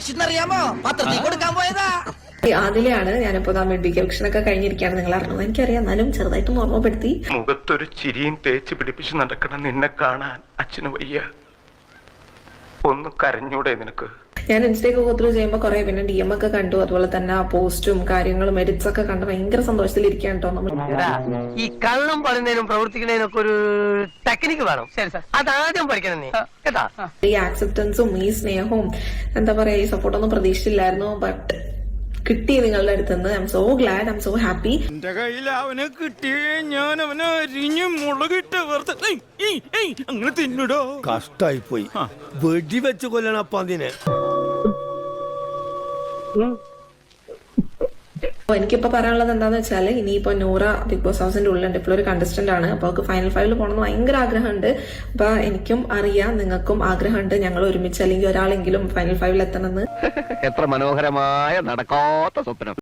മരിച്ചെന്നറിയാമോ? പത്രത്തിൽ കൊടുക്കാൻ പോയതാ. അതിലെയാണ് ഞാനിപ്പോ മെഡിക്കൽ ഒക്കെ കഴിഞ്ഞിരിക്കുകയാണ്. നിങ്ങൾ അറിഞ്ഞത് എനിക്കറിയാം, എന്നാലും ചെറുതായിട്ടൊന്ന് ഓർമ്മപ്പെടുത്തി. മുഖത്തൊരു ചിരിയും തേച്ച് പിടിപ്പിച്ച് നടക്കണം നിന്നെ കാണാൻ അച്ഛന് വയ്യ. ഒന്ന് കരഞ്ഞൂടെ നിനക്ക്? ഞാൻ ഇൻസ്റ്റയൊക്കെ ഗോത്രൂ ചെയ്യുമ്പോൾ കുറെ പിന്നെ DM ഒക്കെ കണ്ടു. അതുപോലെ തന്നെ ആ പോസ്റ്റും കാര്യങ്ങളും എഡിറ്റ്സ് ഒക്കെ കണ്ട് ഭയങ്കര സന്തോഷത്തിലിരിക്കുകയാണ് കേട്ടോ. നമ്മൾ ഈ കള്ളം പറയുന്നതിനും പ്രവർത്തിക്കുന്നതിനൊക്കെ ഒരു ടെക്നിക്ക് വേണം. അതാദ്യം പഠിക്കണം നീ കേട്ടാ. ഈ ആക്സെപ്റ്റൻസും ഈ സ്നേഹവും എന്താ പറയാ ഈ സപ്പോർട്ടൊന്നും പ്രതീക്ഷിച്ചില്ലായിരുന്നു. ബട്ട് കിട്ടി നിങ്ങളുടെ അടുത്തുനിന്ന്. I M so GLAAD, I M so happy. എന്റെ കയ്യിൽ അവനെ കിട്ടിയേ ഞാൻ അവനെ അരിഞ്ഞ് മുളകിട്ട് അങ്ങനെ തിന്നിടോ. കഷ്ടായി പോയി. വെടിവെച്ച് കൊല്ലണം അപ്പൊ അതിനെ. എനിക്കിപ്പോ പറയാനുള്ളത് എന്താന്ന് വെച്ചാൽ, ഇനിയിപ്പോ നൂറ ബിഗ് ബോസ് ഹൗസിന്റെ ഉള്ളിലുണ്ട്. ഇപ്പോൾ ഒരു കണ്ടസ്റ്റന്റ് ആണ്. അപ്പൊ അവർക്ക് ഫൈനൽ 5 പോകണമെന്ന് ഭയങ്കര ആഗ്രഹമുണ്ട്. അപ്പൊ എനിക്കും അറിയാം, നിങ്ങൾക്കും ആഗ്രഹമുണ്ട് ഞങ്ങൾ ഒരുമിച്ച് അല്ലെങ്കിൽ ഒരാളെങ്കിലും ഫൈനൽ 5 എത്തണമെന്ന്. എത്ര മനോഹരമായ നടക്കാത്ത സ്വപ്നം.